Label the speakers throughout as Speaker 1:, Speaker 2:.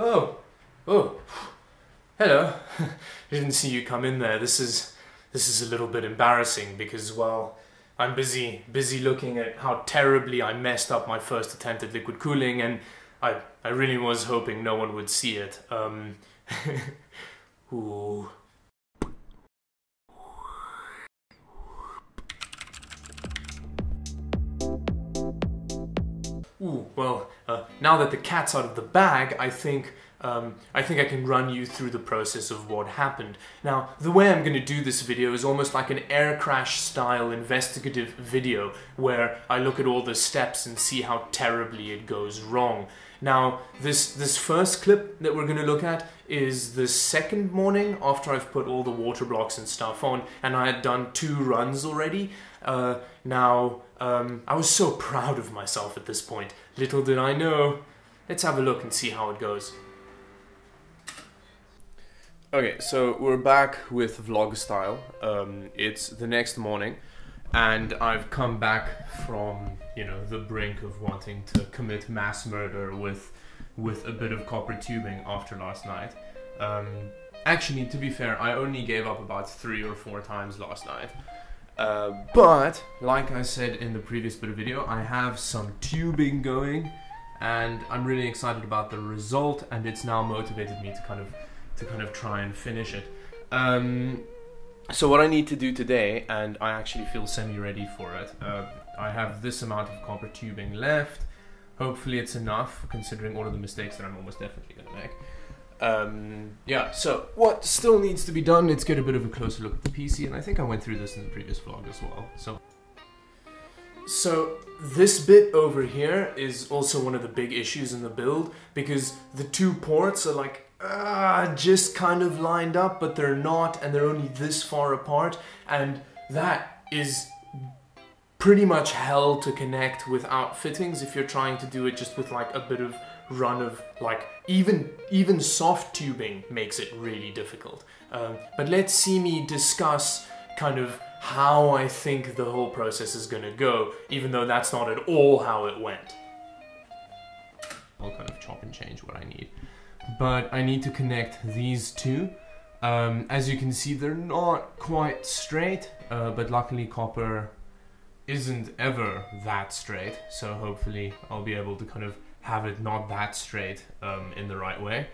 Speaker 1: Oh, oh, hello. Didn't see you come in there. This is a little bit embarrassing because, well, I'm busy looking at how terribly I messed up my first attempt at liquid cooling, and I really was hoping no one would see it. Ooh. Ooh, well, now that the cat's out of the bag, I think I can run you through the process of what happened. Now, the way I'm going to do this video is almost like an air crash style investigative video where I look at all the steps and see how terribly it goes wrong. Now, this first clip that we're going to look at is the second morning after I've put all the water blocks and stuff on, and I had done 2 runs already. I was so proud of myself at this point. Little did I know. Let's have a look and see how it goes. Okay, so we're back with vlog style. It's the next morning, and I've come back from, you know, the brink of wanting to commit mass murder with a bit of copper tubing after last night. Actually, to be fair, I only gave up about 3 or 4 times last night. But, like I said in the previous bit of video, I have some tubing going, and I'm really excited about the result, and it's now motivated me to kind of try and finish it. So what I need to do today, and I actually feel semi-ready for it, I have this amount of copper tubing left. Hopefully it's enough, considering all of the mistakes that I'm almost definitely going to make. Yeah, so what still needs to be done, let's get a bit of a closer look at the PC, and I think I went through this in the previous vlog as well. So this bit over here is also one of the big issues in the build, because the 2 ports are like just kind of lined up, but they're not, and they're only this far apart, and that is pretty much hell to connect without fittings if you're trying to do it just with like a bit of run of like even soft tubing makes it really difficult. But let's see me discuss kind of how I think the whole process is gonna go, even though that's not at all how it went. I'll kind of chop and change what I need. But I need to connect these 2. As you can see, they're not quite straight, but luckily copper isn't ever that straight, so hopefully I'll be able to kind of have it not that straight in the right way.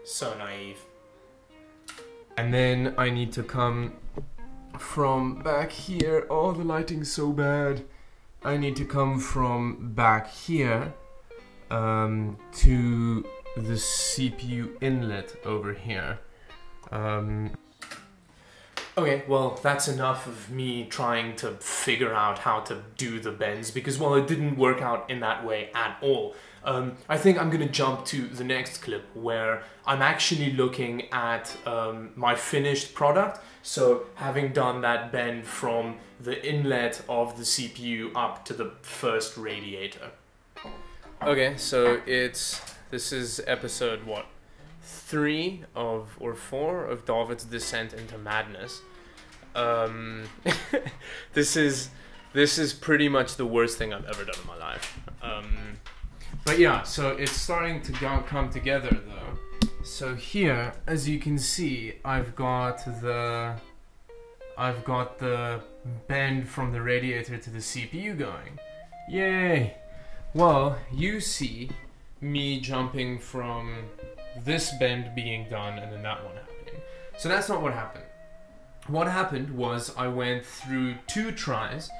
Speaker 1: So naive. And then I need to come from back here. Oh, the lighting's so bad. I need to come from back here to the CPU inlet over here. Okay, well, that's enough of me trying to figure out how to do the bends, because, well, it didn't work out in that way at all. I think I'm gonna jump to the next clip where I'm actually looking at my finished product. So having done that bend from the inlet of the CPU up to the first radiator. Okay, so this is episode, what, 3 or 4 of David's descent into madness. This is pretty much the worst thing I've ever done in my life. But yeah, so it's starting to come together though. So here, as you can see, I've got the bend from the radiator to the CPU going. Yay! Well, you see me jumping from this bend being done and then that one happening. So that's not what happened. What happened was I went through 2 tries.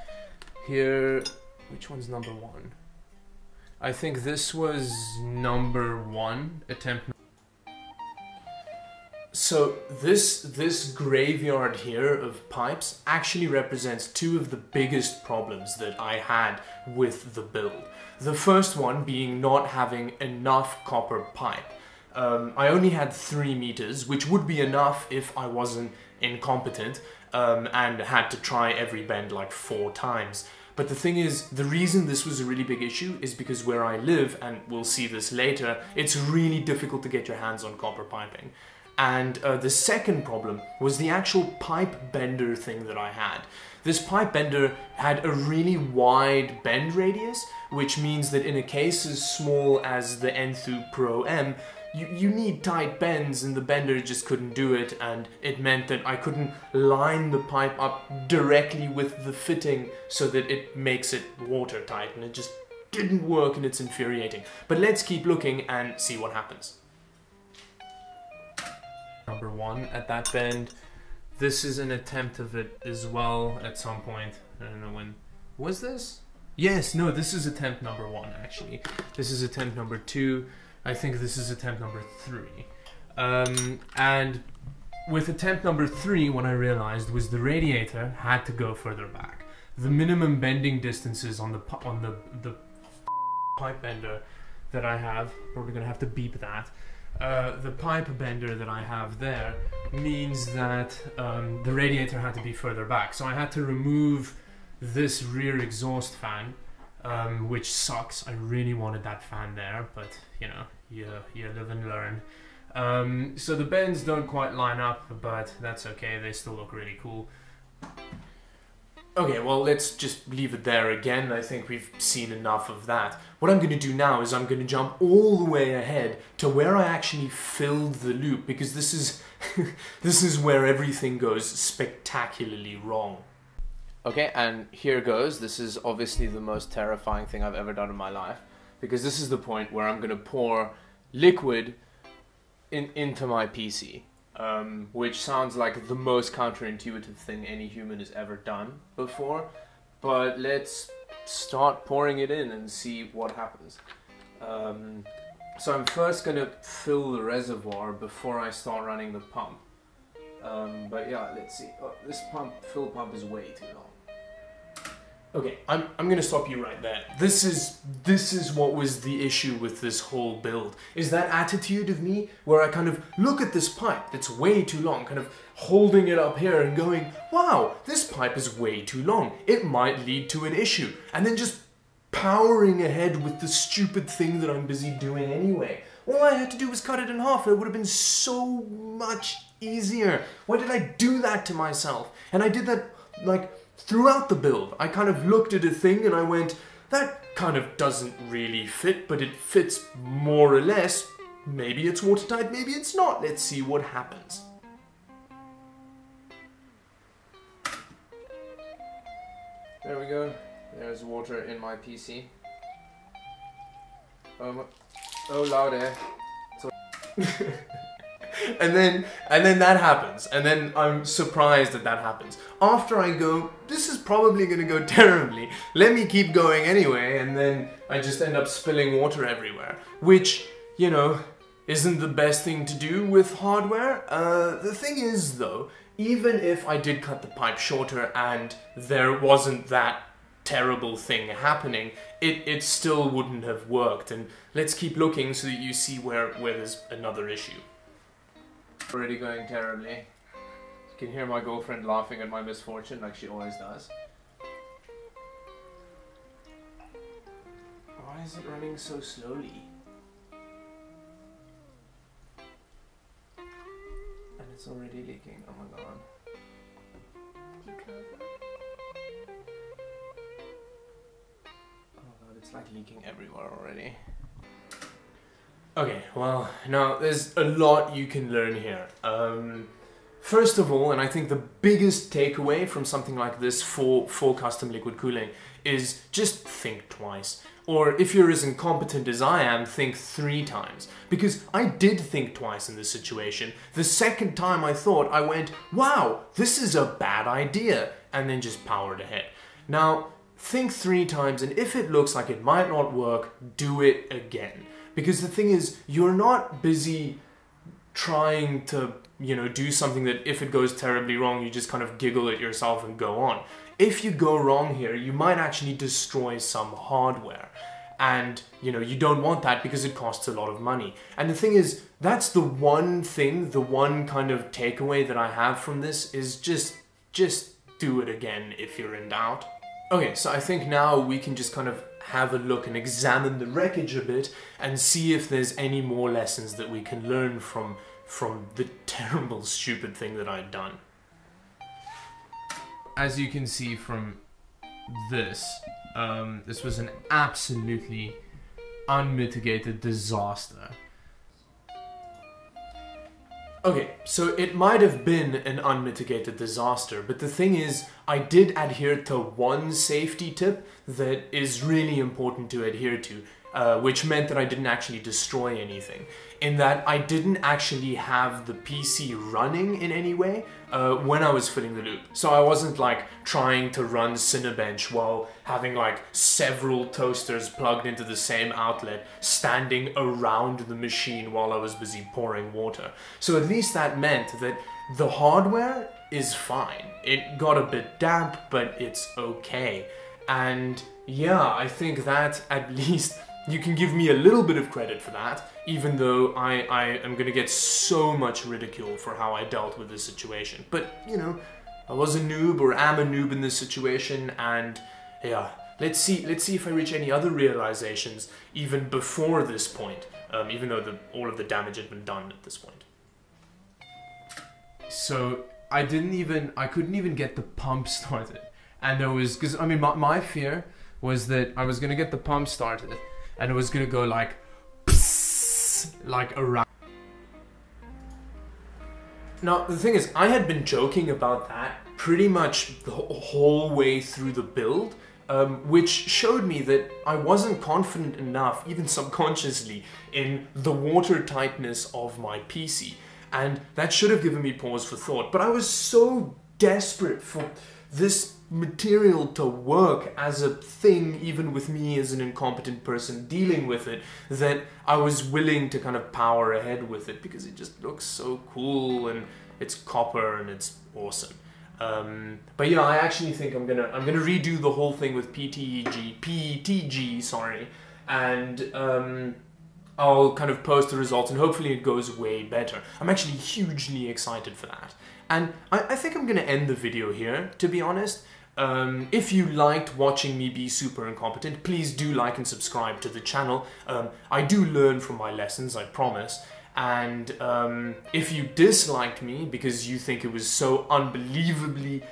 Speaker 1: Here, which one's number 1? I think this was number 1 attempt. So this graveyard here of pipes actually represents 2 of the biggest problems that I had with the build. The first one being not having enough copper pipe. I only had 3 meters, which would be enough if I wasn't incompetent and had to try every bend like 4 times. But the thing is, the reason this was a really big issue is because where I live, and we'll see this later, it's really difficult to get your hands on copper piping. And the second problem was the actual pipe bender thing that I had. This pipe bender had a really wide bend radius, which means that in a case as small as the Enthoo Pro M, you need tight bends, and the bender just couldn't do it, and it meant that I couldn't line the pipe up directly with the fitting so that it makes it watertight, and it just didn't work, and it's infuriating. But let's keep looking and see what happens. Number 1 at that bend. This is an attempt of it as well at some point. I don't know when. Was this? Yes, no, this is attempt number 1 actually. This is attempt number 2. I think this is attempt number 3. And with attempt number 3, what I realized was the radiator had to go further back. The minimum bending distances on the pipe bender that I have, probably gonna have to beep that. The pipe bender that I have there means that the radiator had to be further back. So I had to remove this rear exhaust fan, which sucks. I really wanted that fan there, but you know, you live and learn. So the bends don't quite line up, but that's okay. They still look really cool. Okay, well, let's just leave it there again. I think we've seen enough of that. What I'm going to do now is I'm going to jump all the way ahead to where I actually filled the loop, because this is this is where everything goes spectacularly wrong. Okay, and here goes. This is obviously the most terrifying thing I've ever done in my life, because this is the point where I'm going to pour liquid into my PC. Which sounds like the most counterintuitive thing any human has ever done before, but let's start pouring it in and see what happens. So I'm first going to fill the reservoir before I start running the pump. But yeah, let's see. Oh, this fill pump is way too long. Okay, I'm gonna stop you right there. This is what was the issue with this whole build, is that attitude of me where I kind of look at this pipe that's way too long, kind of holding it up here and going, wow, this pipe is way too long, it might lead to an issue, and then just powering ahead with the stupid thing that I'm busy doing anyway. All I had to do was cut it in half, and it would have been so much easier. Why did I do that to myself? And I did that, like, throughout the build. I kind of looked at a thing and I went, that kind of doesn't really fit, but it fits more or less. Maybe it's watertight, maybe it's not. Let's see what happens. There we go. There's water in my PC. Oh, louder. And then that happens, and then I'm surprised that happens. After I go, this is probably gonna go terribly, let me keep going anyway, and then I just end up spilling water everywhere, which, you know, isn't the best thing to do with hardware. The thing is though, even if I did cut the pipe shorter and there wasn't that terrible thing happening, it still wouldn't have worked. And let's keep looking so that you see where there's another issue. Already going terribly. You can hear my girlfriend laughing at my misfortune like she always does. Why is it running so slowly? And it's already leaking. Oh my god. Oh god, it's like leaking everywhere already. Okay, well, now there's a lot you can learn here. First of all, and I think the biggest takeaway from something like this for custom liquid cooling is just think twice. Or if you're as incompetent as I am, think 3 times. Because I did think twice in this situation. The second time I thought, I went, wow, this is a bad idea, and then just powered ahead. Now, think 3 times, and if it looks like it might not work, do it again. Because the thing is, you're not busy trying to, you know, do something that if it goes terribly wrong, you just kind of giggle at yourself and go on. If you go wrong here, you might actually destroy some hardware. And, you know, you don't want that because it costs a lot of money. And the thing is, that's the one thing, the one kind of takeaway that I have from this is just do it again if you're in doubt. Okay, so I think now we can just kind of have a look and examine the wreckage a bit and see if there's any more lessons that we can learn from from the terrible, stupid thing that I'd done. As you can see from this, this was an absolutely unmitigated disaster. Okay, so it might have been an unmitigated disaster, but the thing is, I did adhere to one safety tip that is really important to adhere to, which meant that I didn't actually destroy anything. In that I didn't actually have the PC running in any way when I was filling the loop. So I wasn't like trying to run Cinebench while having like several toasters plugged into the same outlet standing around the machine while I was busy pouring water. So at least that meant that the hardware is fine. It got a bit damp, but it's okay. And yeah, I think that at least you can give me a little bit of credit for that, even though I am gonna get so much ridicule for how I dealt with this situation. But, you know, I was a noob, or am a noob in this situation, and yeah, let's see if I reach any other realizations even before this point, even though all of the damage had been done at this point. So, I couldn't even get the pump started. And there was, because, I mean, my fear was that I was gonna get the pump started, and it was gonna go like, psss, like around. Now, the thing is, I had been joking about that pretty much the whole way through the build, which showed me that I wasn't confident enough, even subconsciously, in the watertightness of my PC. And that should have given me pause for thought. But I was so desperate for this material to work as a thing, even with me as an incompetent person dealing with it, that I was willing to kind of power ahead with it because it just looks so cool and it's copper and it's awesome. But yeah, I actually think I'm gonna redo the whole thing with PETG, sorry, and I'll kind of post the results and hopefully it goes way better. I'm actually hugely excited for that. And I think I'm gonna end the video here, to be honest. If you liked watching me be super incompetent, please do like and subscribe to the channel. I do learn from my lessons, I promise. And if you disliked me because you think it was so unbelievably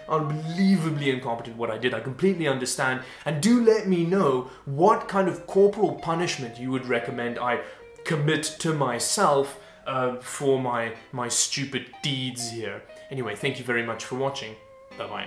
Speaker 1: incompetent what I did, I completely understand. And do let me know what kind of corporal punishment you would recommend I commit to myself for my stupid deeds here. Anyway, thank you very much for watching. Bye-bye.